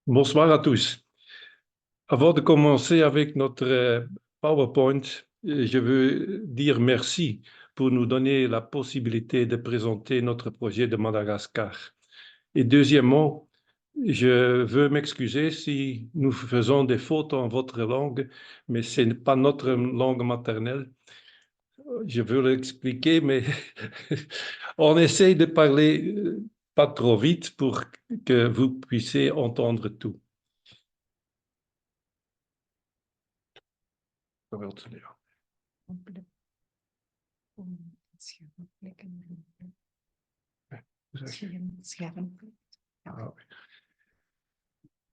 Bonsoir à tous. Avant de commencer avec notre PowerPoint, je veux dire merci pour nous donner la possibilité de présenter notre projet de Madagascar. Et deuxièmement, je veux m'excuser si nous faisons des fautes en votre langue, mais ce n'est pas notre langue maternelle. Je veux l'expliquer, mais on essaye de parler pas trop vite pour que vous puissiez entendre tout.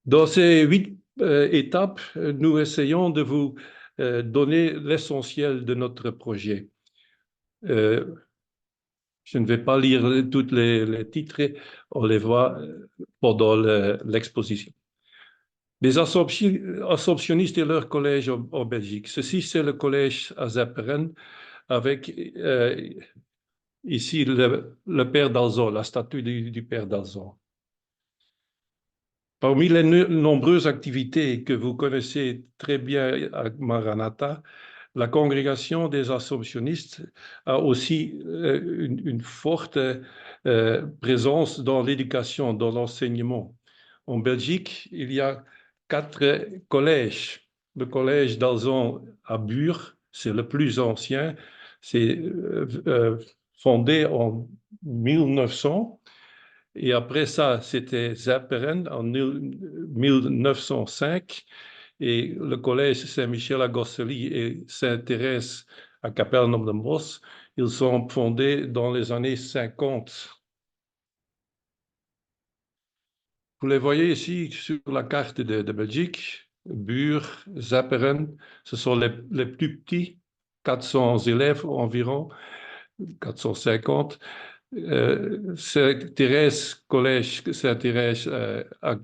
Dans ces 8 étapes, nous essayons de vous donner l'essentiel de notre projet. Je ne vais pas lire tous les titres, on les voit pendant l'exposition. Les Assomptionnistes et leur collège en Belgique. Ceci, c'est le collège à Zepperen avec ici le Père d'Alzon, la statue du Père d'Alzon. Parmi les nombreuses activités que vous connaissez très bien à Maranatha, la congrégation des Assomptionnistes a aussi une forte présence dans l'éducation, dans l'enseignement. En Belgique, il y a 4 collèges. Le collège d'Alzon à Bure, c'est le plus ancien, c'est fondé en 1900. Et après ça, c'était Zepperen en 1905. Et le collège Saint-Michel à Gosselies et Sainte-Thérèse à Capelle-Nom-de-Bos, ils sont fondés dans les années 50. Vous les voyez ici sur la carte de Belgique. Bure, Zepperen, ce sont les plus petits, 400 élèves environ, 450. Sainte-Thérèse, collège Sainte-Thérèse à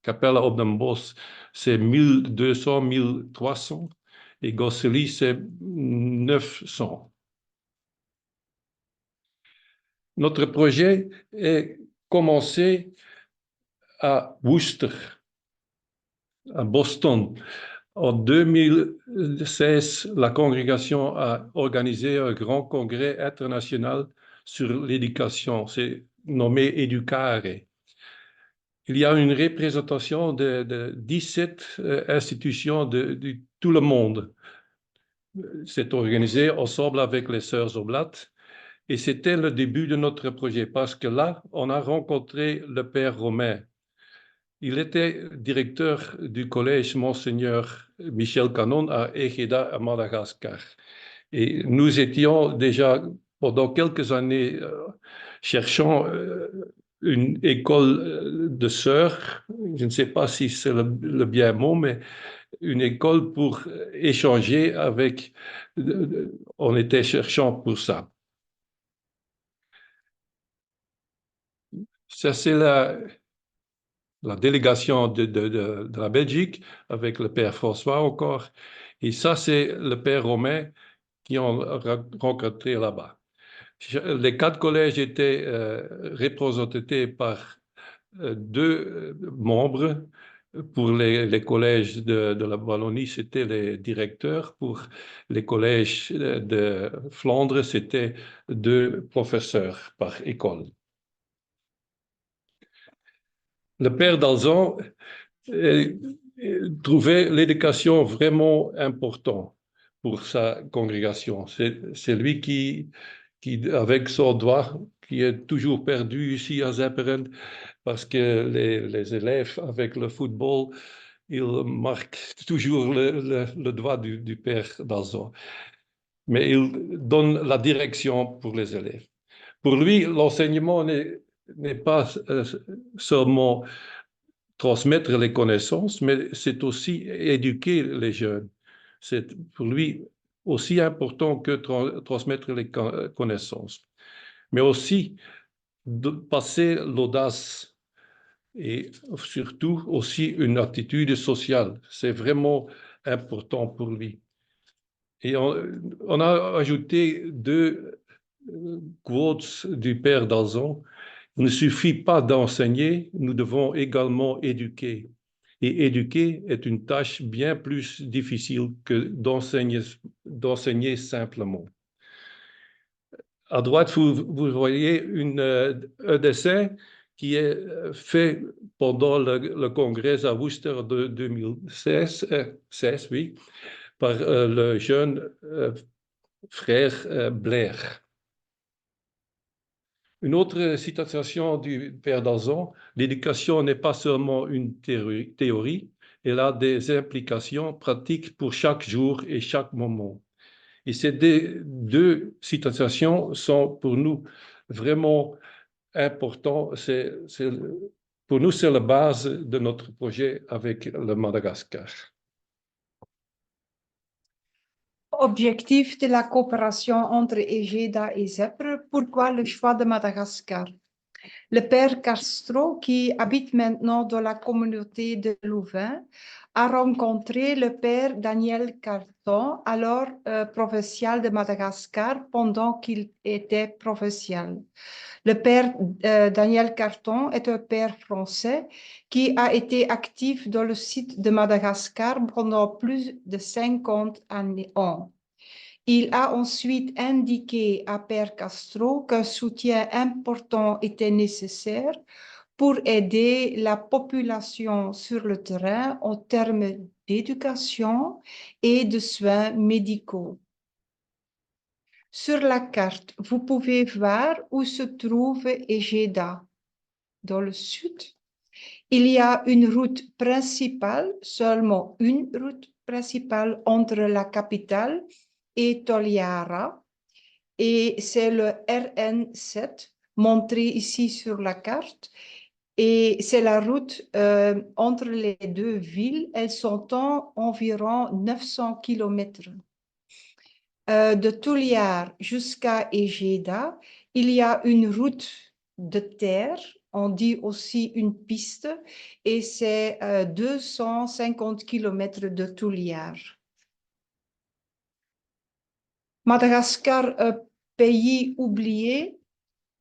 Capelle op den Bosch, c'est 1200, 1300. Et Gosselies, c'est 900. Notre projet est commencé à Worcester, à Boston. En 2016, la congrégation a organisé un grand congrès international sur l'éducation. C'est nommé Educare. Il y a une représentation de 17 institutions de tout le monde. C'est organisé ensemble avec les Sœurs Oblates. Et c'était le début de notre projet parce que là, on a rencontré le Père Romain. Il était directeur du collège Monseigneur Michel Canon à Ejeda, à Madagascar. Et nous étions déjà pendant quelques années cherchant une école de sœurs, je ne sais pas si c'est le bien mot, mais une école pour échanger avec, on était cherchant pour ça. Ça, c'est la délégation de la Belgique avec le père François encore. Et ça, c'est le père Romain qui ont rencontré là-bas. Les 4 collèges étaient représentés par 2 membres. Pour les collèges de la Wallonie, c'était les directeurs. Pour les collèges de Flandre, c'était 2 professeurs par école. Le père d'Alzon trouvait l'éducation vraiment importante pour sa congrégation. C'est lui qui, avec son doigt, qui est toujours perdu ici à Zepperen, parce que les élèves, avec le football, ils marquent toujours le doigt du père d'Alzon. Mais il donne la direction pour les élèves. Pour lui, l'enseignement n'est pas seulement transmettre les connaissances, mais c'est aussi éduquer les jeunes. C'est pour lui aussi important que transmettre les connaissances, mais aussi de passer l'audace et surtout aussi une attitude sociale. C'est vraiment important pour lui. Et on a ajouté 2 quotes du père d'Alzon. Il ne suffit pas d'enseigner, nous devons également éduquer. Et éduquer est une tâche bien plus difficile que d'enseigner simplement. À droite, vous voyez un dessin qui est fait pendant le congrès à Worcester de 2016, oui, par le jeune frère Blair. Une autre citation du père Dalzon, l'éducation n'est pas seulement une théorie, elle a des implications pratiques pour chaque jour et chaque moment. Et ces deux citations sont pour nous vraiment importantes. Pour nous, c'est la base de notre projet avec le Madagascar. Objectif de la coopération entre EGEDA et ZEPRE, pourquoi le choix de Madagascar? Le père Castro, qui habite maintenant dans la communauté de Louvain, a rencontré le père Daniel Carton, alors provincial de Madagascar, pendant qu'il était provincial. Le père Daniel Carton est un père français qui a été actif dans le site de Madagascar pendant plus de 50 ans. Il a ensuite indiqué à Père Castro qu'un soutien important était nécessaire pour aider la population sur le terrain en termes d'éducation et de soins médicaux. Sur la carte, vous pouvez voir où se trouve EGEDA. Dans le sud, il y a une route principale, seulement une route principale entre la capitale et Toliara, et c'est le RN7 montré ici sur la carte, et c'est la route entre les deux villes. Elles sont environ 900 km. De Toliara jusqu'à Egeda, il y a une route de terre, on dit aussi une piste, et c'est 250 km de Toliara. Madagascar, pays oublié.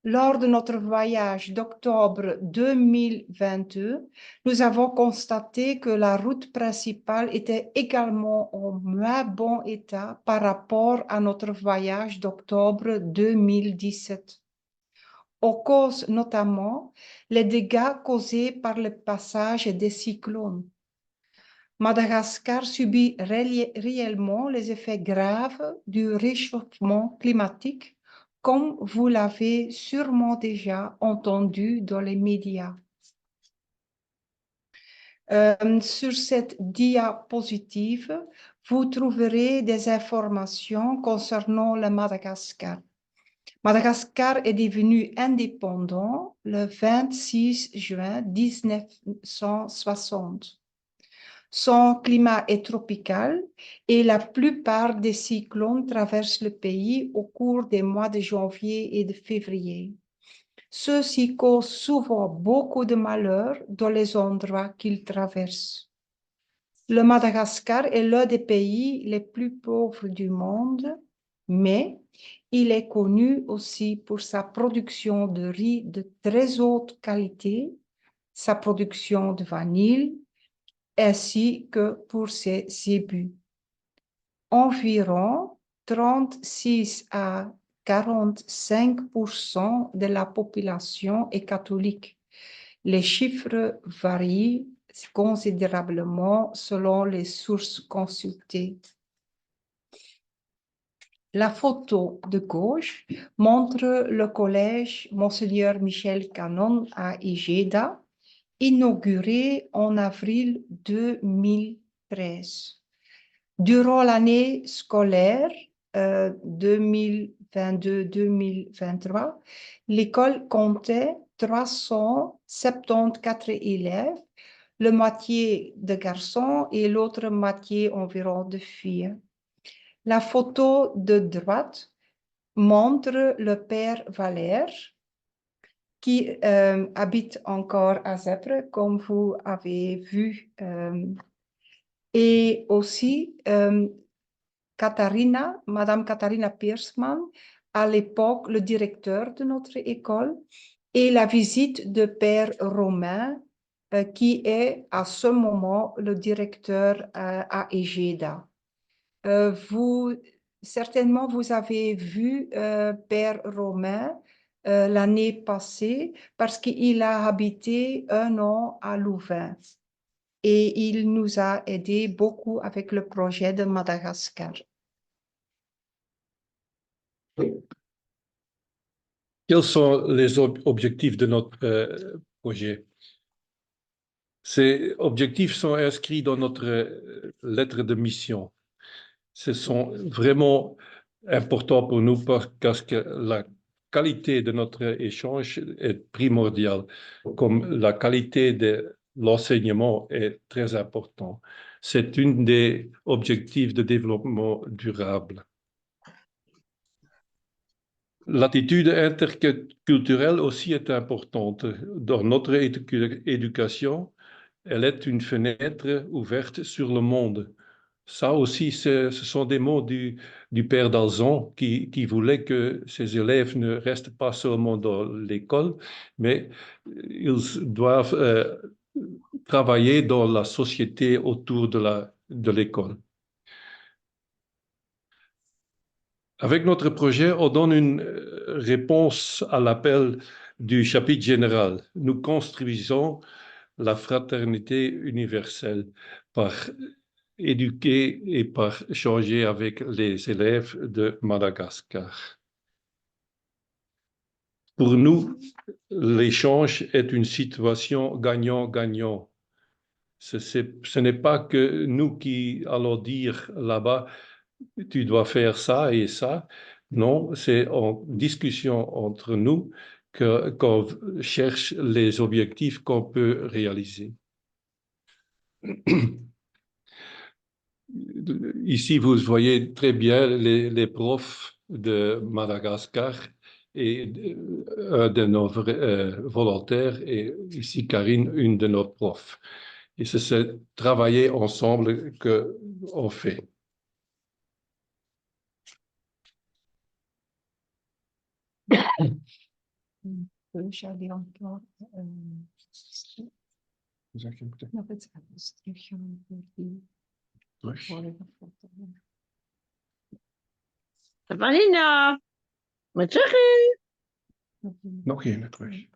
Lors de notre voyage d'octobre 2022, nous avons constaté que la route principale était également en moins bon état par rapport à notre voyage d'octobre 2017. En cause notamment les dégâts causés par le passage des cyclones. Madagascar subit réellement les effets graves du réchauffement climatique, comme vous l'avez sûrement déjà entendu dans les médias. Sur cette diapositive, vous trouverez des informations concernant le Madagascar. Madagascar est devenu indépendant le 26 juin 1960. Son climat est tropical et la plupart des cyclones traversent le pays au cours des mois de janvier et de février. Ceux-ci causent souvent beaucoup de malheurs dans les endroits qu'ils traversent. Le Madagascar est l'un des pays les plus pauvres du monde, mais il est connu aussi pour sa production de riz de très haute qualité, sa production de vanille, ainsi que pour ses zébus. Environ 36 à 45% de la population est catholique. Les chiffres varient considérablement selon les sources consultées. La photo de gauche montre le collège Monseigneur Michel Canon à Egeda, inauguré en avril 2013. Durant l'année scolaire 2022-2023, l'école comptait 374 élèves, la moitié de garçons et l'autre moitié environ de filles. La photo de droite montre le père Valère, qui habite encore à ZEPRE, comme vous avez vu. Et aussi, Madame Katharina Piersman, à l'époque le directeur de notre école, et la visite de Père Romain qui est à ce moment le directeur à EGEDA. Certainement, vous avez vu Père Romain l'année passée parce qu'il a habité 1 an à Louvain et il nous a aidé beaucoup avec le projet de Madagascar. Quels sont les objectifs de notre projet? Ces objectifs sont inscrits dans notre lettre de mission. Ce sont vraiment importants pour nous parce que la qualité de notre échange est primordiale, comme la qualité de l'enseignement est très importante. C'est un des objectifs de développement durable. L'attitude interculturelle aussi est importante. Dans notre éducation, elle est une fenêtre ouverte sur le monde. Ça aussi, ce sont des mots du père Dalzon qui voulait que ses élèves ne restent pas seulement dans l'école, mais ils doivent travailler dans la société autour de l'école. Avec notre projet, on donne une réponse à l'appel du chapitre général. Nous construisons la fraternité universelle par éduquer et par changer avec les élèves de Madagascar. Pour nous, l'échange est une situation gagnant-gagnant. Ce n'est pas que nous qui allons dire là-bas, tu dois faire ça et ça. Non, c'est en discussion entre nous qu'on cherche les objectifs qu'on peut réaliser. Ici, vous voyez très bien les profs de Madagascar et un de nos volontaires, et ici Karine, une de nos profs. Et c'est travailler ensemble qu'on fait. J'avais encore nog iets anders teruggaan voor die vorige foto. Savanina, wat zeg je? Nog één terug.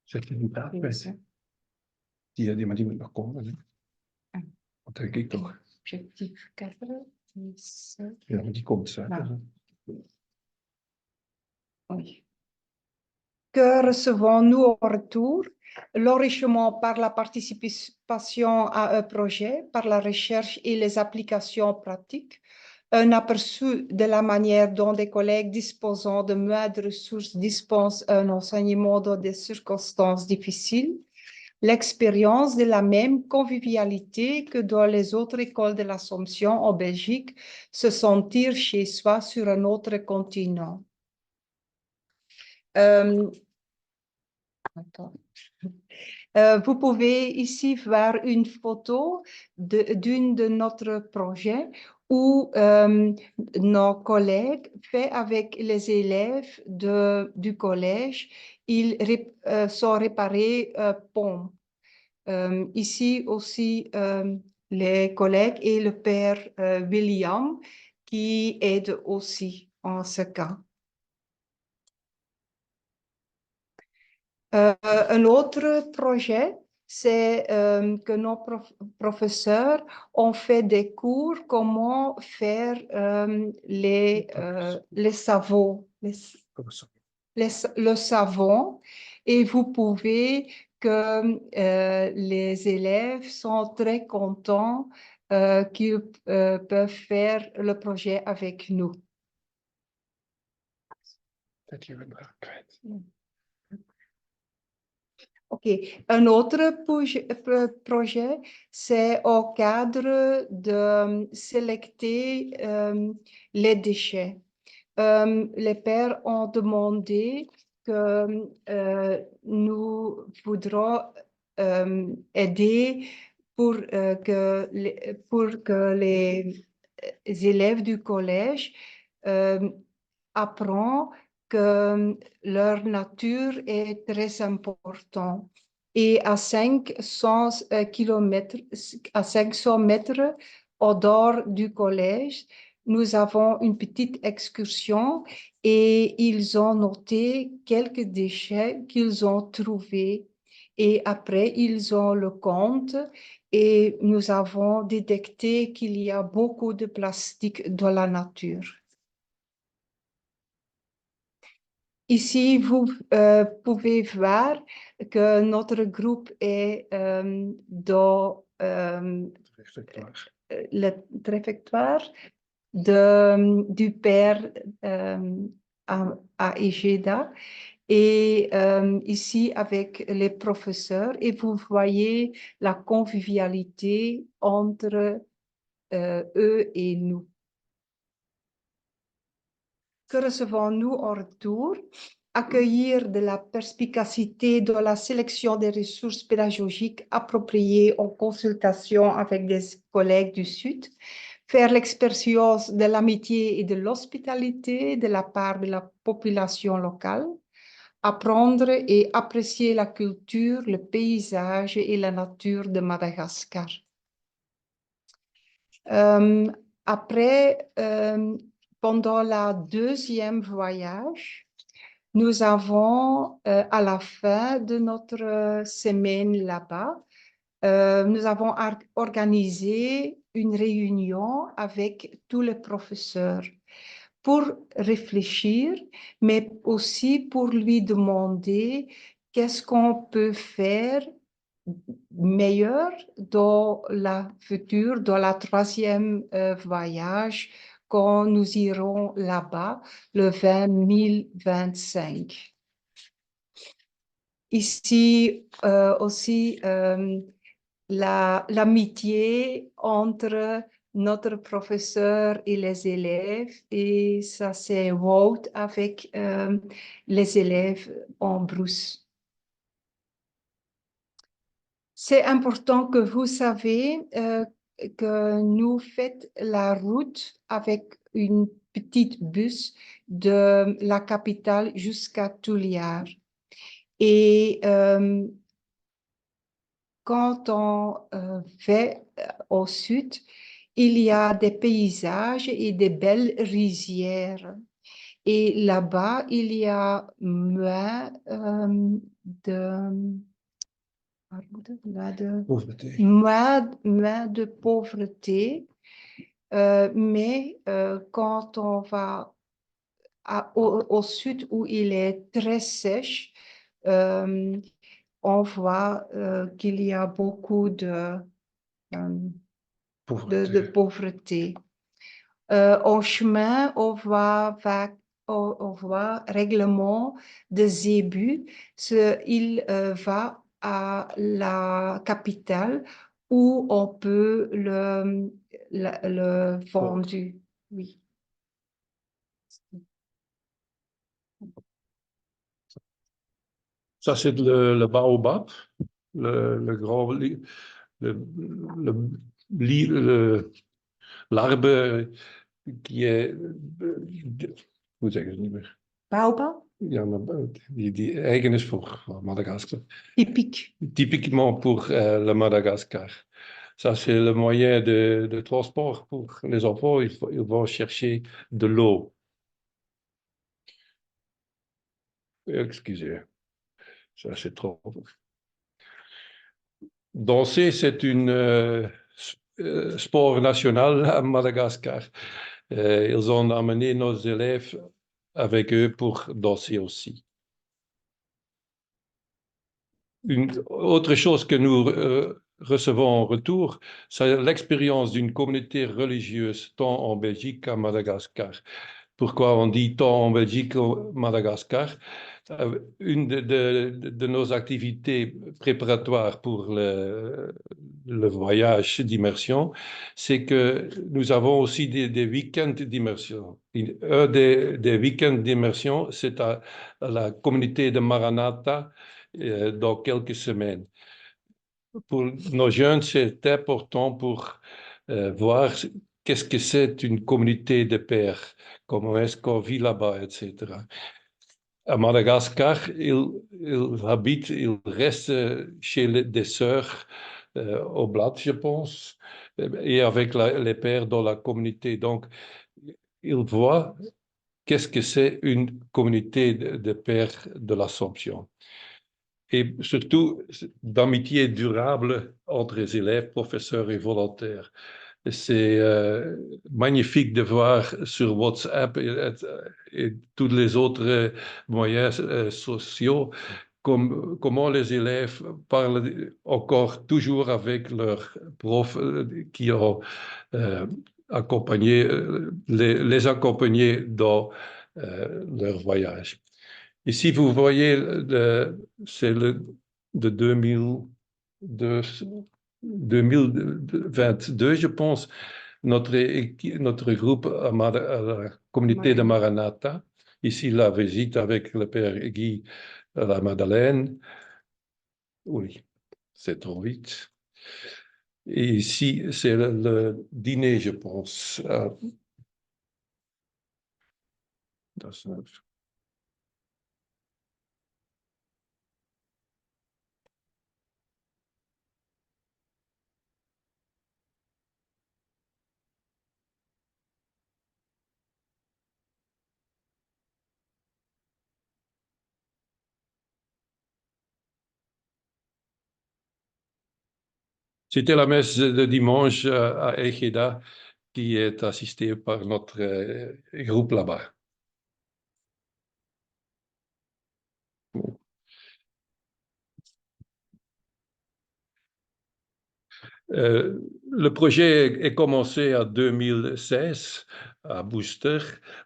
Zet je die praat bij? Die moet nog komen. Hè? Wat denk ik toch? Objectief 4 is... Ja, maar die komt zo. Oui. Que recevons-nous en retour? L'enrichissement par la participation à un projet, par la recherche et les applications pratiques, un aperçu de la manière dont des collègues disposant de moins de ressources dispensent un enseignement dans des circonstances difficiles, l'expérience de la même convivialité que dans les autres écoles de l'Assomption en Belgique, se sentir chez soi sur un autre continent. Vous pouvez ici voir une photo d'une de notre projet où nos collègues fait avec les élèves du collège, ils sont réparés ponts. Ici aussi les collègues et le père William qui aident aussi en ce cas. Un autre projet, c'est que nos professeurs ont fait des cours comment faire les savons, le savon, et vous pouvez que les élèves sont très contents qu'ils peuvent faire le projet avec nous. Ok, un autre projet, c'est au cadre de sélecter les déchets. Les pères ont demandé que nous voudrons aider pour que les élèves du collège apprennent que leur nature est très importante. Et à 500 kilomètres, à 500 mètres au dehors du collège, nous avons une petite excursion et ils ont noté quelques déchets qu'ils ont trouvés. Et après, ils ont le compte et nous avons détecté qu'il y a beaucoup de plastique dans la nature. Ici, vous pouvez voir que notre groupe est dans le réfectoire du père à Ejeda et ici avec les professeurs et vous voyez la convivialité entre eux et nous. Que recevons-nous en retour? Accueillir de la perspicacité dans la sélection des ressources pédagogiques appropriées en consultation avec des collègues du Sud, faire l'expérience de l'amitié et de l'hospitalité de la part de la population locale, apprendre et apprécier la culture, le paysage et la nature de Madagascar. Après, pendant la deuxième voyage, nous avons, à la fin de notre semaine là-bas, nous avons organisé une réunion avec tous les professeurs pour réfléchir, mais aussi pour lui demander qu'est-ce qu'on peut faire meilleur dans la future, dans la troisième voyage, quand nous irons là-bas le 2025. Ici aussi l'amitié entre notre professeur et les élèves, et ça c'est Wout avec les élèves en brousse. C'est important que vous savez que nous faisons la route avec une petite bus de la capitale jusqu'à Tuliar. Et quand on va au sud, il y a des paysages et des belles rizières. Et là-bas, il y a moins moins de pauvreté, mais quand on va au sud où il est très sèche, on voit qu'il y a beaucoup de pauvreté. En chemin, on voit règlement de zébus. Il va à la capitale où on peut le vendre. Oui. Ça, c'est le baobab, l'arbre qui est... Hoe zeggen ze het niet meer? Baobab? Ja, maar die eigen is voor Madagascar. Typiquement pour le Madagascar. Ça, c'est le moyen de transport pour les enfants. Ils vont chercher de l'eau. Excusez, ça c'est trop. Danser, c'est une sport national à Madagascar. Ils ont amené nos élèves avec eux pour danser aussi. Une autre chose que nous recevons en retour, c'est l'expérience d'une communauté religieuse tant en Belgique qu'à Madagascar. Pourquoi on dit tant en Belgique qu'au Madagascar? Une de nos activités préparatoires pour le voyage d'immersion, c'est que nous avons aussi des week-ends d'immersion. Un des week-ends d'immersion, c'est à la communauté de Maranatha dans quelques semaines. Pour nos jeunes, c'est important pour voir qu'est-ce que c'est une communauté de pères, comment est-ce qu'on vit là-bas, etc. À Madagascar, il habite, il reste chez des sœurs oblates, je pense, et avec les pères dans la communauté. Donc, il voit qu'est-ce que c'est une communauté de pères de l'Assomption. Et surtout, d'amitié durable entre les élèves, professeurs et volontaires. C'est magnifique de voir sur WhatsApp et tous les autres moyens sociaux comment les élèves parlent encore toujours avec leurs profs qui ont accompagné, les accompagner dans leur voyage. Ici, vous voyez, c'est de 2022, je pense, notre groupe à la communauté de Maranatha. Ici, la visite avec le père Guy à la Madeleine. Oui, c'est trop vite. Et ici, c'est le dîner, je pense. C'était la messe de dimanche à Ejeda qui est assistée par notre groupe là-bas. Le projet est commencé en 2016 à Booster.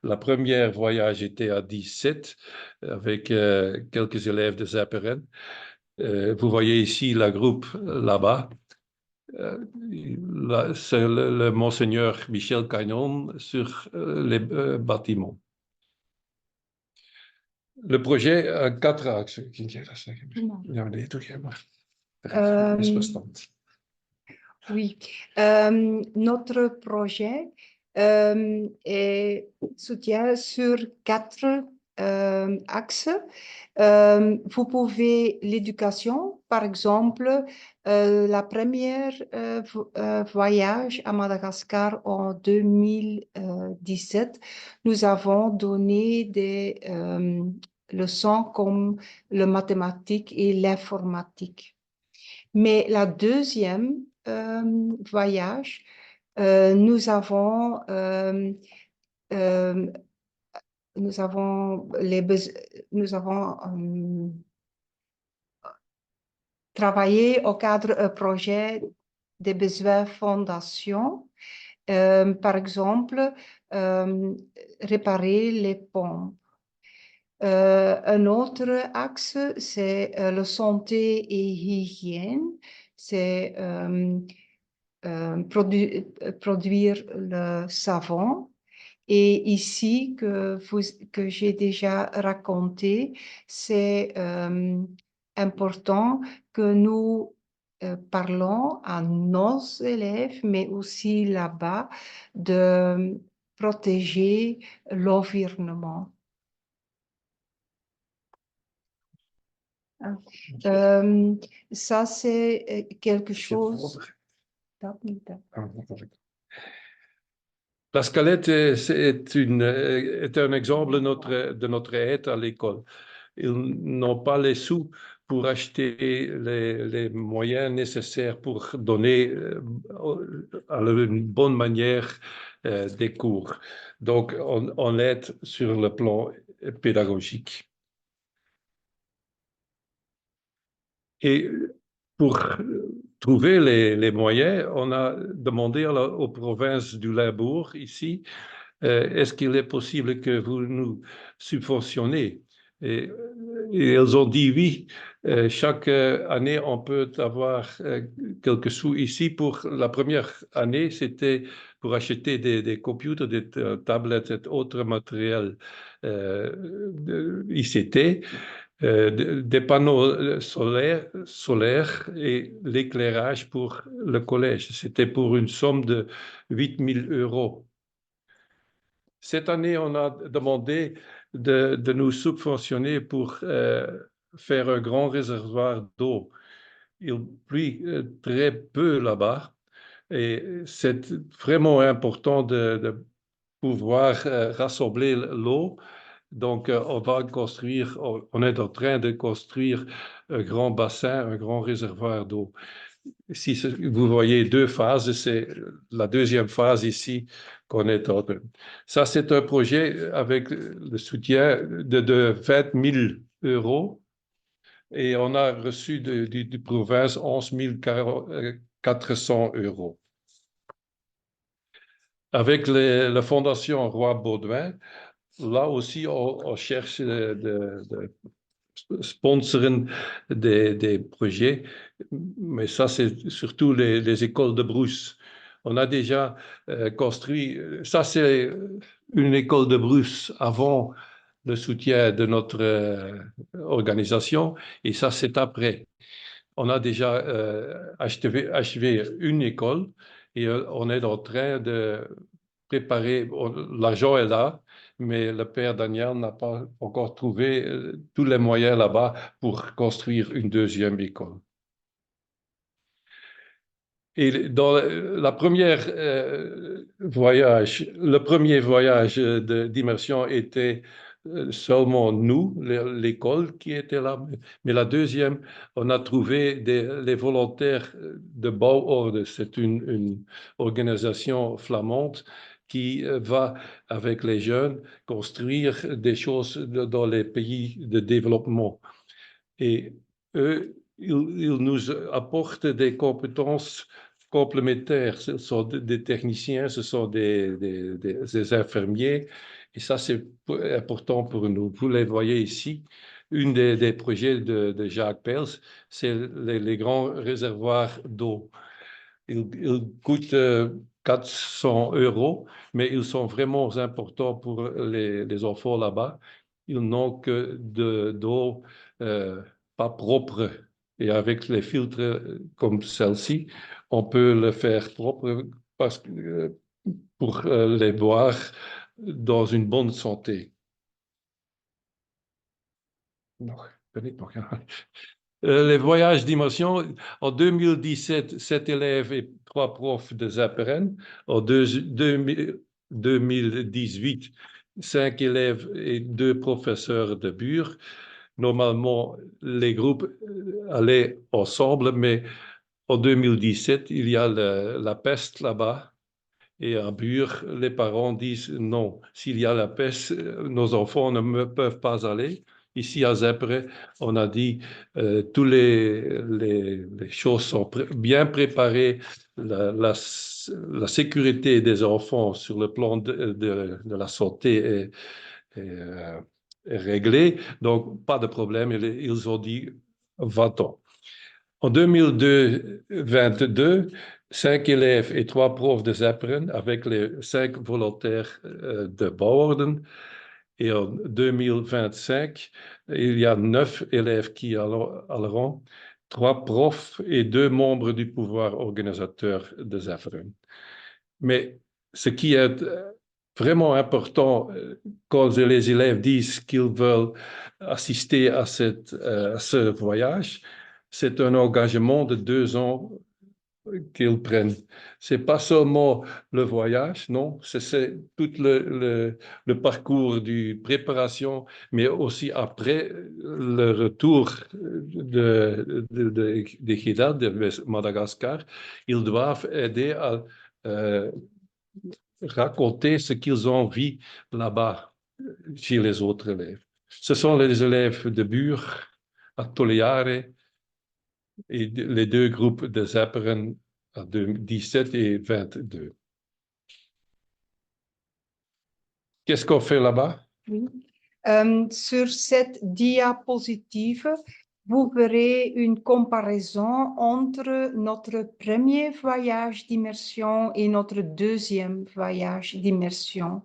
La première voyage était à 17 avec quelques élèves de Zapperen. Vous voyez ici la groupe là-bas. C'est le monseigneur Michel Cagnon sur les bâtiments. Le projet a 4 axes. Ja, nee, toch helemaal. Oui, notre projet soutient sur 4 axes. Vous pouvez l'éducation, par exemple, la première voyage à Madagascar en 2017, nous avons donné des leçons comme le mathématique et l'informatique. Mais la deuxième voyage, nous avons travaillé au cadre projet des besoins fondation. Par exemple, réparer les pompes. Un autre axe, c'est la santé et hygiène. C'est produire le savon. Et ici, que j'ai déjà raconté, c'est important que nous parlons à nos élèves, mais aussi là-bas, de protéger l'environnement. Ça, c'est quelque chose. La Scalette est un exemple de notre aide à l'école. Ils n'ont pas les sous pour acheter les moyens nécessaires pour donner à une bonne manière des cours. Donc, on aide sur le plan pédagogique. Et pour trouver les moyens, on a demandé aux provinces du Limbourg ici, est-ce qu'il est possible que vous nous subventionnez? Et ils ont dit oui. Chaque année, on peut avoir quelques sous ici. Pour la première année, c'était pour acheter des computers, des tablettes et autres matériels ICT. Des panneaux solaires et l'éclairage pour le collège. C'était pour une somme de 8 000 €. Cette année, on a demandé de nous subventionner pour faire un grand réservoir d'eau. Il pluie très peu là-bas et c'est vraiment important de pouvoir rassembler l'eau. Donc, on va construire, on est en train de construire un grand bassin, un grand réservoir d'eau. Si vous voyez deux phases, c'est la deuxième phase ici qu'on est en train. Ça, c'est un projet avec le soutien de 20 000 euros et on a reçu du province 11 400 euros. Avec la Fondation Roi Baudouin, là aussi, on cherche de sponsoren des projets, mais ça, c'est surtout les écoles de brousse. On a déjà construit, ça c'est une école de brousse avant le soutien de notre organisation, et ça c'est après. On a déjà achevé une école et on est en train de préparer, l'argent est là, mais le père Daniel n'a pas encore trouvé tous les moyens là-bas pour construire une deuxième école. Et dans le premier voyage d'immersion était seulement nous, l'école qui était là. Mais la deuxième, on a trouvé les volontaires de Bouworde. C'est une organisation flamande qui va, avec les jeunes, construire des choses dans les pays de développement. Et eux, ils nous apportent des compétences complémentaires. Ce sont des techniciens, ce sont des infirmiers. Et ça, c'est important pour nous. Vous les voyez ici. Une des projets de Jacques Pels, c'est les grands réservoirs d'eau. Ils coûtent 400 euros, mais ils sont vraiment importants pour les enfants là-bas. Ils n'ont que d'eau pas propre. Et avec les filtres comme celle-ci, on peut le faire propre pour les boire dans une bonne santé. Non, les voyages d'immersion, en 2017, 7 élèves et 3 profs de Zepperen. En 2018, 5 élèves et 2 professeurs de Bure. Normalement, les groupes allaient ensemble, mais en 2017, il y a la peste là-bas. Et à Bure, les parents disent non, s'il y a la peste, nos enfants ne peuvent pas aller. Ici à Zepperen, on a dit toutes les choses sont bien préparées, la sécurité des enfants sur le plan de la santé est réglée, donc pas de problème. Ils ont dit va-t'en. En 2022, 5 élèves et 3 profs de Zepperen avec les 5 volontaires de Bouworde. Et en 2025, il y a 9 élèves qui alleront, 3 profs et 2 membres du pouvoir organisateur de Zepperen. Mais ce qui est vraiment important quand les élèves disent qu'ils veulent assister à ce voyage, c'est un engagement de 2 ans qu'ils prennent. C'est pas seulement le voyage, non, c'est tout le parcours de préparation, mais aussi après le retour des Gida, de Madagascar, ils doivent aider à raconter ce qu'ils ont vu là-bas chez les autres élèves. Ce sont les élèves de Bure, à Toleare, et les 2 groupes de Zepperen à 17 et 22. Qu'est-ce qu'on fait là-bas? Oui. Sur cette diapositive, vous verrez une comparaison entre notre premier voyage d'immersion et notre deuxième voyage d'immersion.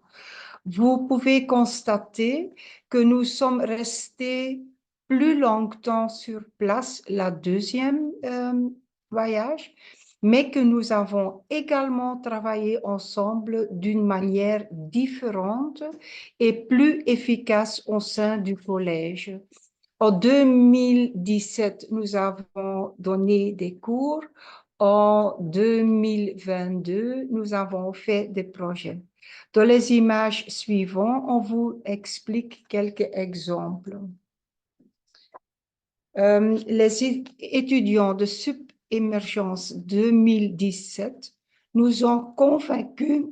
Vous pouvez constater que nous sommes restés plus longtemps sur place la deuxième voyage mais que nous avons également travaillé ensemble d'une manière différente et plus efficace au sein du collège. En 2017, nous avons donné des cours. En 2022, nous avons fait des projets. Dans les images suivantes, on vous explique quelques exemples. Les étudiants de Subémergence 2017 nous ont convaincus,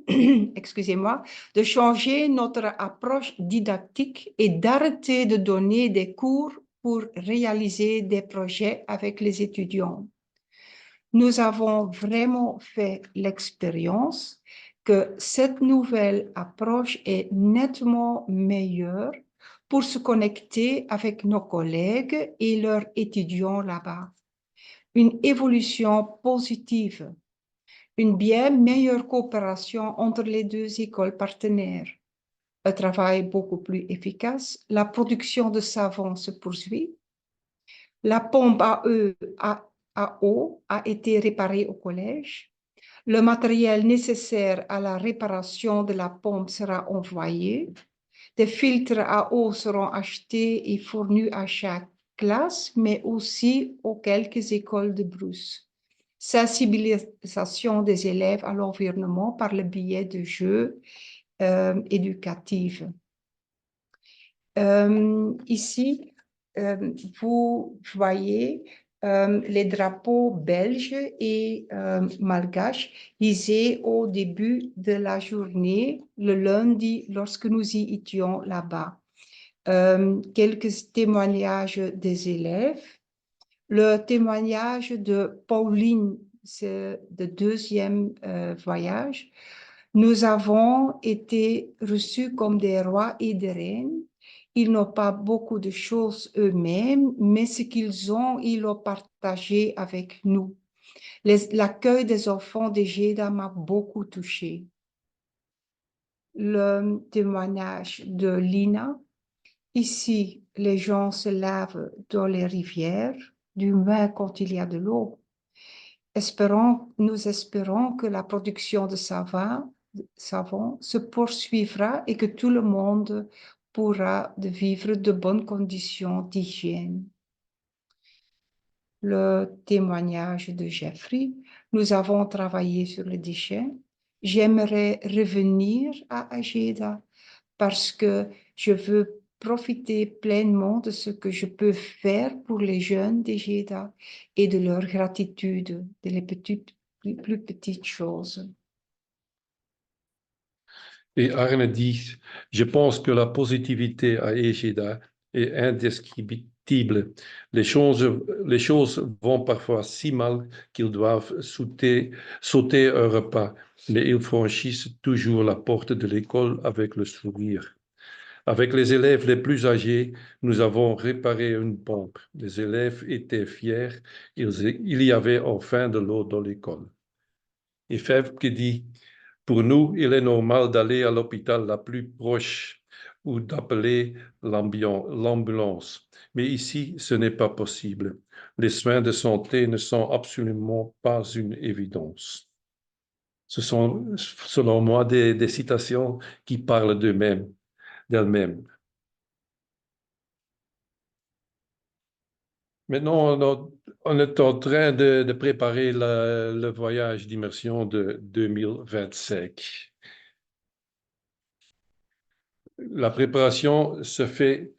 excusez-moi, de changer notre approche didactique et d'arrêter de donner des cours pour réaliser des projets avec les étudiants. Nous avons vraiment fait l'expérience que cette nouvelle approche est nettement meilleure pour se connecter avec nos collègues et leurs étudiants là-bas. Une évolution positive, une bien meilleure coopération entre les deux écoles partenaires, un travail beaucoup plus efficace, la production de savon se poursuit, la pompe à eau a été réparée au collège, le matériel nécessaire à la réparation de la pompe sera envoyé, des filtres à eau seront achetés et fournis à chaque classe, mais aussi aux quelques écoles de Brousse. Sensibilisation des élèves à l'environnement par le biais de jeux éducatifs. Ici, vous voyez les drapeaux belges et malgaches hissés au début de la journée, le lundi, lorsque nous y étions là-bas. Quelques témoignages des élèves. Le témoignage de Pauline, c'est le deuxième voyage. Nous avons été reçus comme des rois et des reines. Ils n'ont pas beaucoup de choses eux-mêmes, mais ce qu'ils ont, ils l'ont partagé avec nous. L'accueil des enfants de Jeda m'a beaucoup touchée. Le témoignage de Lina. Ici, les gens se lavent dans les rivières, du moins quand il y a de l'eau. Nous espérons que la production de savon se poursuivra et que tout le monde pourra vivre de bonnes conditions d'hygiène. Le témoignage de Jeffrey. Nous avons travaillé sur les déchets. J'aimerais revenir à Ajeda parce que je veux profiter pleinement de ce que je peux faire pour les jeunes d'Ajeda et de leur gratitude, de les plus petites choses. Et Arne dit, je pense que la positivité à Ejeda est indescriptible. Les choses vont parfois si mal qu'ils doivent sauter un repas, mais ils franchissent toujours la porte de l'école avec le sourire. Avec les élèves les plus âgés, nous avons réparé une pompe. Les élèves étaient fiers, il y avait enfin de l'eau dans l'école. Et Fèvre qui dit, pour nous, il est normal d'aller à l'hôpital la plus proche ou d'appeler l'ambulance. Mais ici, ce n'est pas possible. Les soins de santé ne sont absolument pas une évidence. Ce sont, selon moi, des citations qui parlent d'elles-mêmes. Maintenant, on est en train de préparer le voyage d'immersion de 2025. La préparation se fait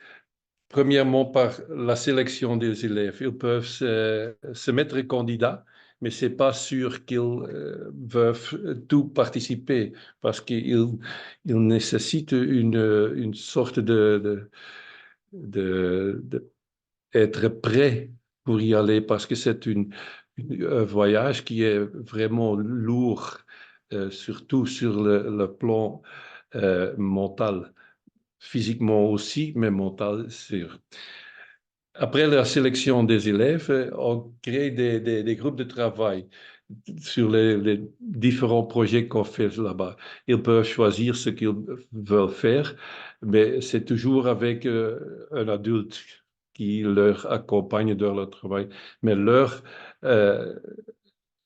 premièrement par la sélection des élèves. Ils peuvent se mettre candidats, mais ce n'est pas sûr qu'ils peuvent tout participer parce qu'ils nécessitent une sorte être prêt pour y aller parce que c'est un voyage qui est vraiment lourd, surtout sur le plan mental. Physiquement aussi, mais mental sûr. Après la sélection des élèves, on crée des groupes de travail sur les différents projets qu'on fait là-bas. Ils peuvent choisir ce qu'ils veulent faire, mais c'est toujours avec un adulte qui leur accompagne dans leur travail. Mais leur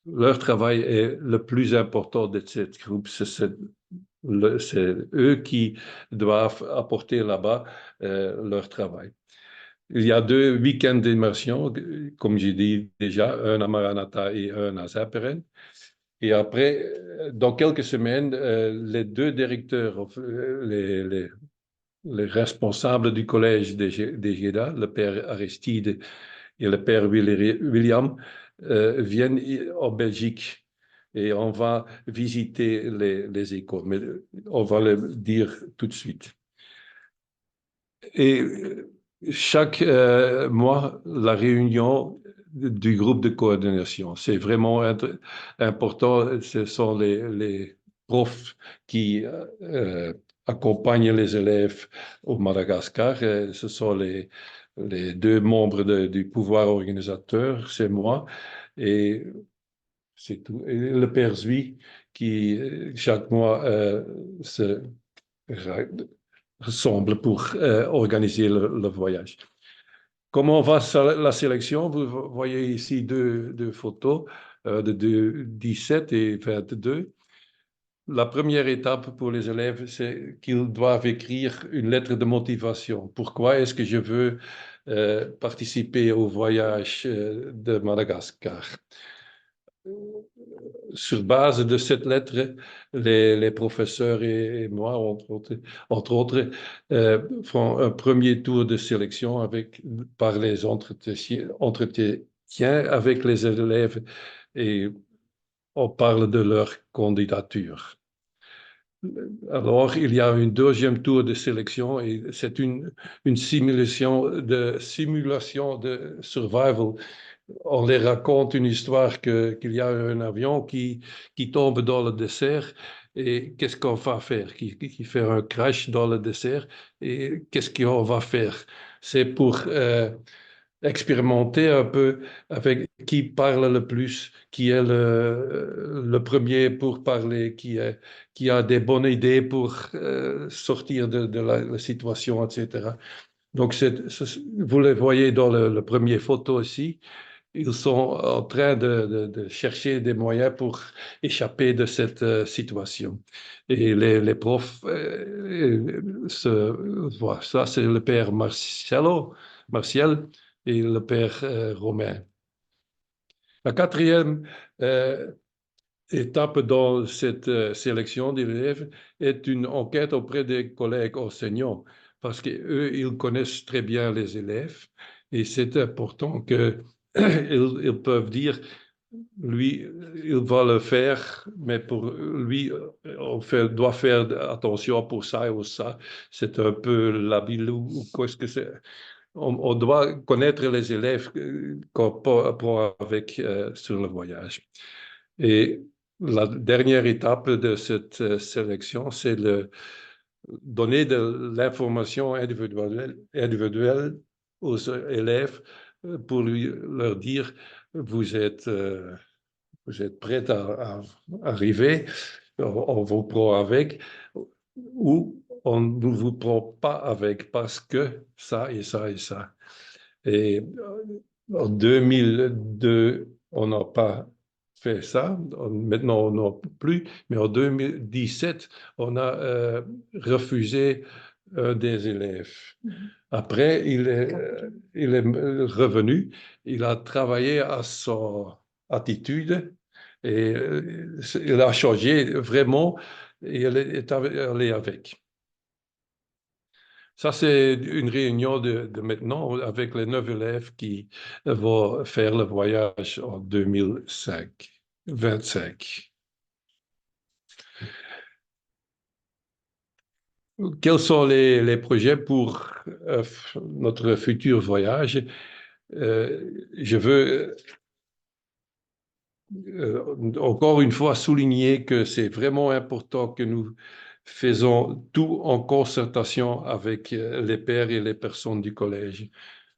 leur travail est le plus important de ce groupe. C'est eux qui doivent apporter là-bas leur travail. Il y a 2 week-ends d'immersion, comme j'ai dit déjà, un à Maranatha et un à Zapperen. Et après, dans quelques semaines, les 2 directeurs, les responsables du collège des Géda, le père Aristide et le père William, viennent en Belgique et on va visiter les écoles. Mais on va le dire tout de suite. Et chaque mois, la réunion du groupe de coordination, c'est vraiment important. Ce sont les profs qui accompagnent les élèves au Madagascar. Ce sont les 2 membres du pouvoir organisateur, c'est moi, et c'est tout. Et le père Zui qui, chaque mois, se rassemble pour organiser le voyage. Comment va la sélection? Vous voyez ici 2 photos de 17 et 22. La première étape pour les élèves, c'est qu'ils doivent écrire une lettre de motivation. Pourquoi est-ce que je veux participer au voyage de Madagascar? Sur base de cette lettre, les professeurs et moi, entre autres, font un premier tour de sélection par les entretiens avec les élèves et on parle de leur candidature. Alors, il y a un 2e tour de sélection et c'est une simulation de survival. On les raconte une histoire qu'il y a un avion qui tombe dans le désert et qu'est-ce qu'on va faire? Qui fait un crash dans le désert et qu'est-ce qu'on va faire? C'est pour expérimenter un peu avec qui parle le plus, qui est le premier pour parler, qui a des bonnes idées pour sortir de la situation, etc. Donc, vous le voyez dans le premier photo ici. Ils sont en train de chercher des moyens pour échapper de cette situation. Et les profs voilà, ça, c'est le père Martial et le père Romain. La 4e étape dans cette sélection d'élèves est une enquête auprès des collègues enseignants, parce qu'eux, ils connaissent très bien les élèves et c'est important que ils peuvent dire, lui, il va le faire, mais pour lui, on doit faire attention pour ça ou ça. C'est un peu labile ou qu'est-ce que c'est. On doit connaître les élèves qu'on apprend avec sur le voyage. Et la dernière étape de cette sélection, c'est donner de l'information individuelle aux élèves pour leur dire vous êtes prêts à arriver, on vous prend avec, ou on ne vous prend pas avec parce que ça et ça et ça. Et en 2002, on n'a pas fait ça. Maintenant, on n'en peut plus. Mais en 2017, on a refusé un des élèves. Après, il est revenu. Il a travaillé à son attitude et il a changé vraiment et il est allé avec. Ça, c'est une réunion de maintenant avec les 9 élèves qui vont faire le voyage en 2025. Quels sont les projets pour notre futur voyage? Je veux encore une fois souligner que c'est vraiment important que nous faisons tout en concertation avec les pairs et les personnes du collège.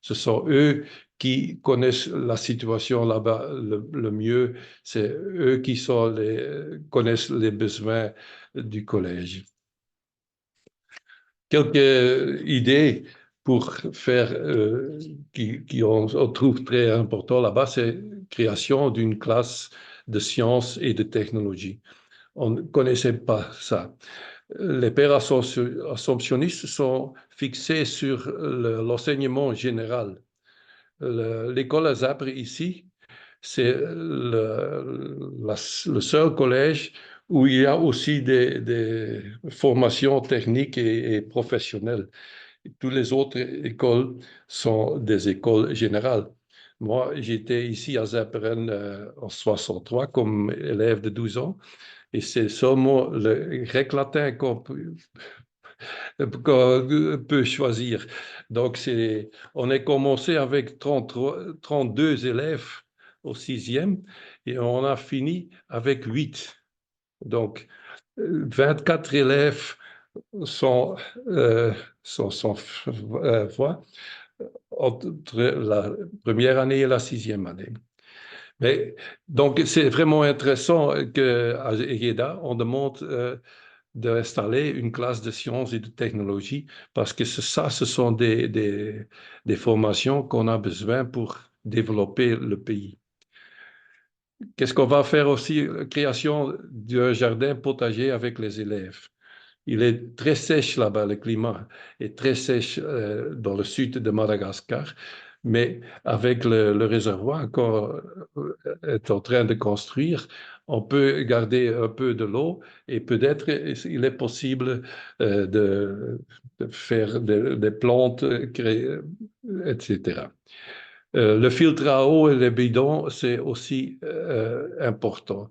Ce sont eux qui connaissent la situation là-bas le mieux. C'est eux qui connaissent les besoins du collège. Quelques idées pour faire, on trouve très important là-bas, c'est création d'une classe de sciences et de technologie. On ne connaissait pas ça. Les pères assomptionnistes sont fixés sur l'enseignement général. L'école Azapre ici, c'est le seul collège où il y a aussi des formations techniques et professionnelles. Toutes les autres écoles sont des écoles générales. Moi, j'étais ici à Zepperen en 63 comme élève de 12 ans et c'est seulement le grec latin qu'on peut choisir. Donc, on a commencé avec 32 élèves au sixième et on a fini avec 8. Donc, 24 élèves sont voix entre la première année et la sixième année. Mais, donc, c'est vraiment intéressant qu'à EGEDA, on demande d'installer une classe de sciences et de technologie parce que ça, ce sont des formations qu'on a besoin pour développer le pays. Qu'est-ce qu'on va faire aussi? Création d'un jardin potager avec les élèves. Il est très sèche là-bas, le climat est très sèche dans le sud de Madagascar, mais avec le réservoir qu'on est en train de construire, on peut garder un peu de l'eau et peut-être il est possible de faire des plantes, etc. Le filtre à eau et les bidons, c'est aussi important.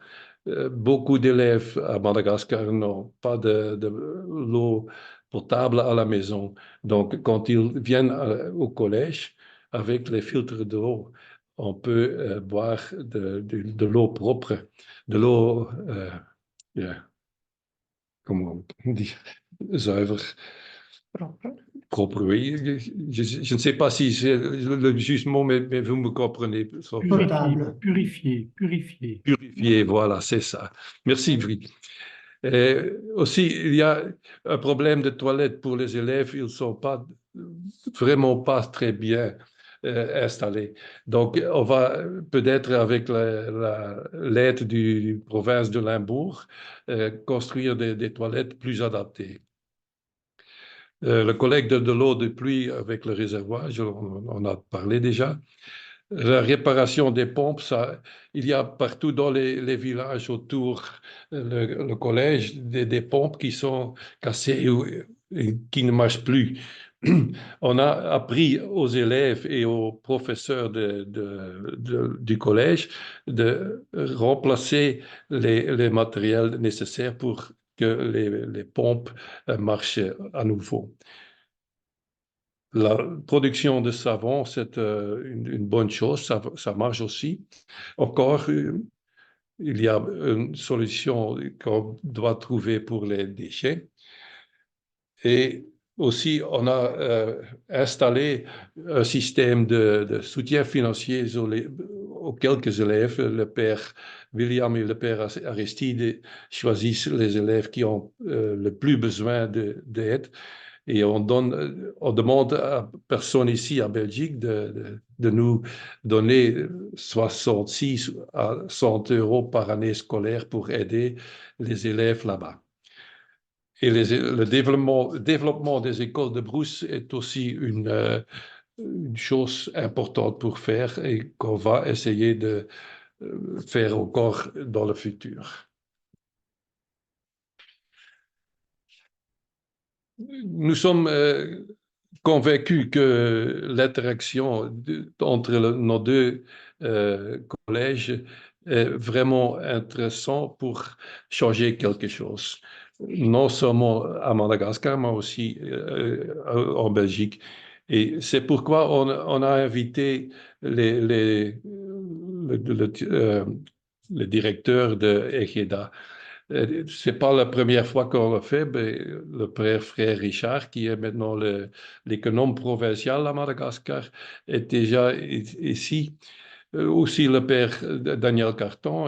Beaucoup d'élèves à Madagascar n'ont pas de l'eau potable à la maison. Donc, quand ils viennent au collège, avec les filtres d'eau, on peut boire de l'eau propre, de l'eau, comment on dit, zuiver. Propre, oui. Je ne sais pas si c'est le juste mot, mais vous me comprenez. Potable. Purifié, voilà, c'est ça. Merci, Brie. Aussi, il y a un problème de toilettes pour les élèves. Ils ne sont vraiment pas très bien installés. Donc, on va peut-être, avec l'aide du province de Limbourg, construire des toilettes plus adaptées. Le collègue de l'eau de pluie avec le réservoir, on a parlé déjà. La réparation des pompes, il y a partout dans les villages autour le collège des pompes qui sont cassées et qui ne marchent plus. On a appris aux élèves et aux professeurs du collège de remplacer les matériels nécessaires pour que les pompes marchent à nouveau. La production de savon, c'est une bonne chose, ça marche aussi. Encore, il y a une solution qu'on doit trouver pour les déchets. Et aussi, on a installé un système de soutien financier aux quelques élèves. Le père William et le père Aristide choisissent les élèves qui ont le plus besoin d'aide. Et on demande à personne ici à Belgique de nous donner 66 à 100 euros par année scolaire pour aider les élèves là-bas. Et le développement des écoles de brousse est aussi une chose importante pour faire et qu'on va essayer de faire encore dans le futur. Nous sommes convaincus que l'interaction entre nos deux collèges est vraiment intéressante pour changer quelque chose, non seulement à Madagascar, mais aussi en Belgique. Et c'est pourquoi on a invité le directeur de EGEDA. Ce n'est pas la première fois qu'on le fait, mais le frère Richard, qui est maintenant l'économe provincial à Madagascar, est déjà ici. Aussi, le père Daniel Carton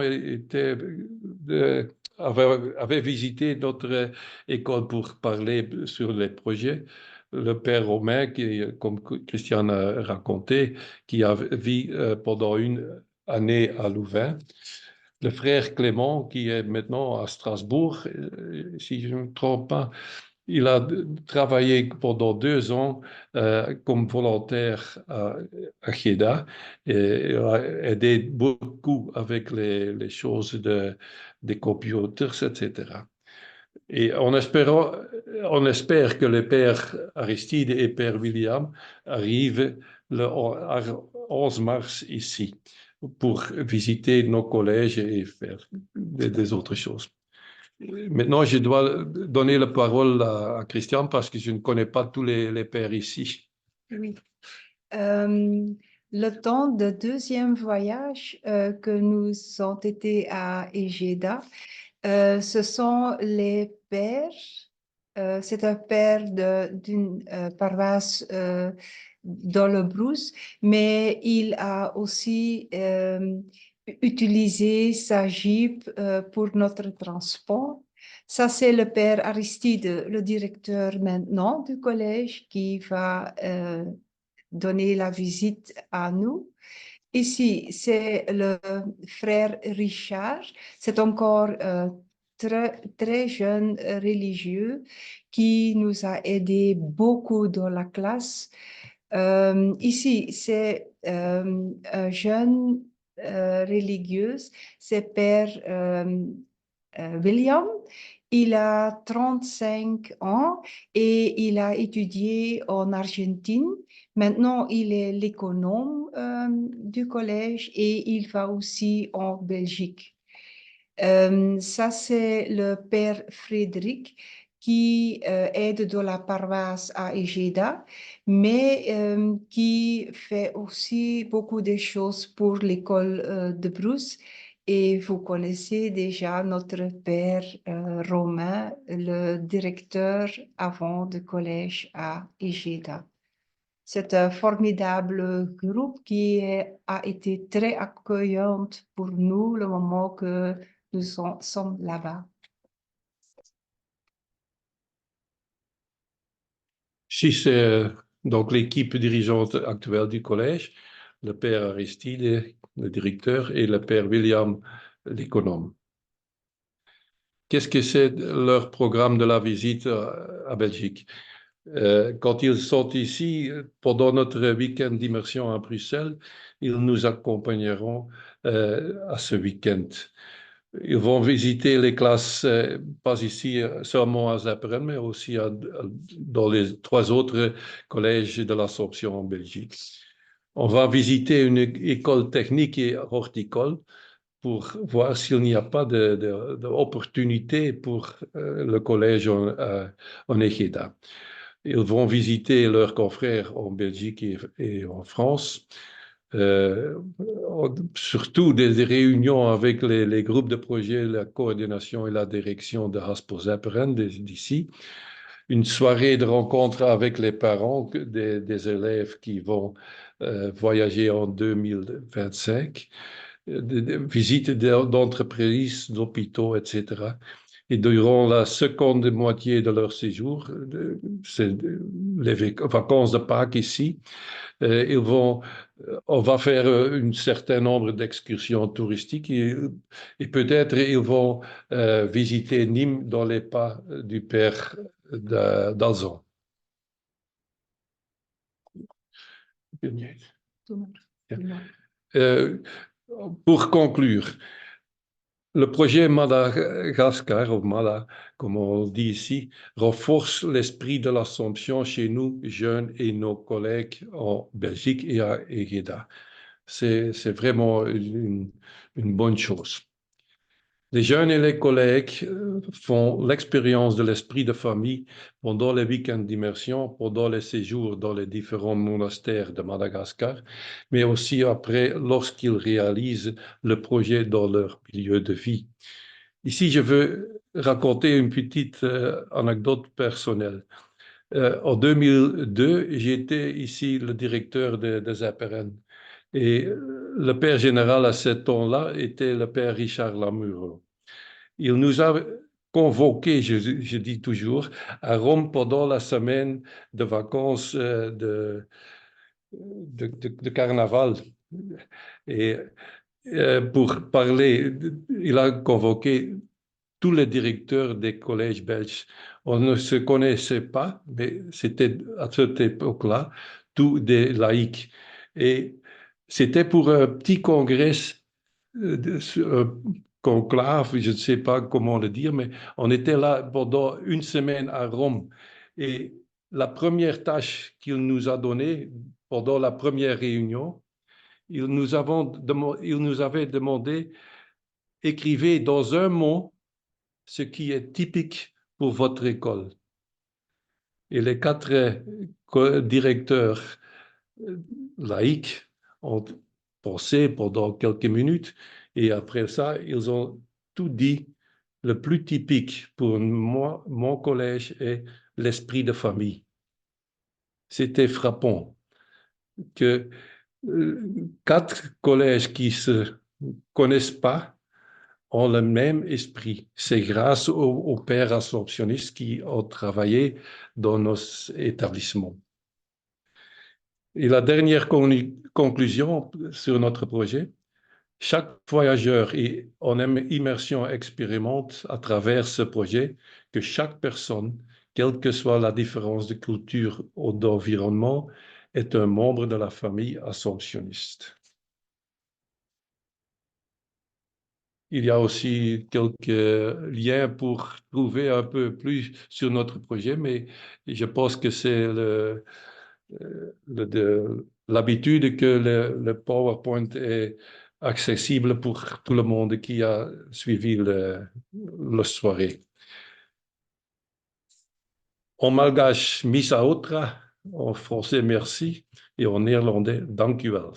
avait visité notre école pour parler sur les projets. Le père Romain, comme Christiane a raconté, qui a vécu pendant une année à Louvain. le frère Clément, qui est maintenant à Strasbourg, si je ne me trompe pas. Il a travaillé pendant 2 ans comme volontaire à Jeddah et il a aidé beaucoup avec les choses des computers, etc. Et on espère que le père Aristide et père William arrivent le 11 mars ici pour visiter nos collèges et faire des autres choses. Maintenant, je dois donner la parole à Christian parce que je ne connais pas tous les pères ici. Oui. Le temps de deuxième voyage que nous avons été à Ejeda, ce sont les pères. C'est un père d'une paroisse dans le Brousse, mais il a aussi utilisé sa Jeep pour notre transport. Ça, c'est le père Aristide, le directeur maintenant du collège, qui va donner la visite à nous. Ici, c'est le frère Richard. C'est encore très jeune religieux qui nous a aidé beaucoup dans la classe. Ici, c'est un jeune religieuse, c'est Père William. Il a 35 ans et il a étudié en Argentine. Maintenant, il est l'économe du collège et il va aussi en Belgique. Ça, c'est le père Frédéric qui aide dans la paroisse à Ejeda, mais qui fait aussi beaucoup de choses pour l'école de Brousse. Et vous connaissez déjà notre père Romain, le directeur avant du collège à Ejeda. C'est un formidable groupe qui a été très accueillant pour nous le moment que nous sommes là-bas. Ici, c'est donc l'équipe dirigeante actuelle du collège, le père Aristide, le directeur, et le père William, l'économe. Qu'est-ce que c'est leur programme de la visite à Belgique? Quand ils sont ici, pendant notre week-end d'immersion à Bruxelles, ils nous accompagneront à ce week-end. Ils vont visiter les classes, pas ici seulement à Zepperen, mais aussi dans les 3 autres collèges de l'Assomption en Belgique. On va visiter une école technique et horticole pour voir s'il n'y a pas d'opportunité pour le collège en Ejeda. Ils vont visiter leurs confrères en Belgique et en France. Surtout des réunions avec les groupes de projet, la coordination et la direction de Haspo Zepperen d'ici. Une soirée de rencontre avec les parents des élèves qui vont voyager en 2025. Des visites d'entreprises, d'hôpitaux, etc. Et durant la seconde moitié de leur séjour, c'est les vacances de Pâques ici, on va faire un certain nombre d'excursions touristiques et peut-être ils vont visiter Nîmes dans les pas du père d'Alzon. Pour conclure, le projet Madagascar, ou Mada, comme on dit ici, renforce l'esprit de l'Assomption chez nous, jeunes, et nos collègues en Belgique et à Ejeda. C'est vraiment une bonne chose. Les jeunes et les collègues font l'expérience de l'esprit de famille pendant les week-ends d'immersion, pendant les séjours dans les différents monastères de Madagascar, mais aussi après lorsqu'ils réalisent le projet dans leur milieu de vie. Ici, je veux raconter une petite anecdote personnelle. En 2002, j'étais ici le directeur de Zepperen. Et le père général à ce temps-là était le père Richard Lamuro. Il nous a convoqués, je dis toujours, à Rome pendant la semaine de vacances de carnaval. Et pour parler. Il a convoqué tous les directeurs des collèges belges. On ne se connaissait pas, mais c'était à cette époque-là, tous des laïcs. Et c'était pour un petit congrès, conclave, je ne sais pas comment le dire, mais on était là pendant une semaine à Rome. Et la première tâche qu'il nous a donnée pendant la première réunion, il nous avait demandé, écrivez dans un mot ce qui est typique pour votre école. Et les 4 directeurs laïcs ont pensé pendant quelques minutes et après ça, ils ont tout dit. Le plus typique pour moi, mon collège est l'esprit de famille. C'était frappant que 4 collèges qui se connaissent pas ont le même esprit. C'est grâce aux pères assomptionnistes qui ont travaillé dans nos établissements. Et la dernière conclusion sur notre projet, chaque voyageur est en immersion expérimente à travers ce projet que chaque personne, quelle que soit la différence de culture ou d'environnement, est un membre de la famille assomptionniste. Il y a aussi quelques liens pour trouver un peu plus sur notre projet, mais je pense que c'est l'habitude que le PowerPoint est accessible pour tout le monde qui a suivi la soirée. En malgache, misa outra, en français merci, et en néerlandais, dank u wel.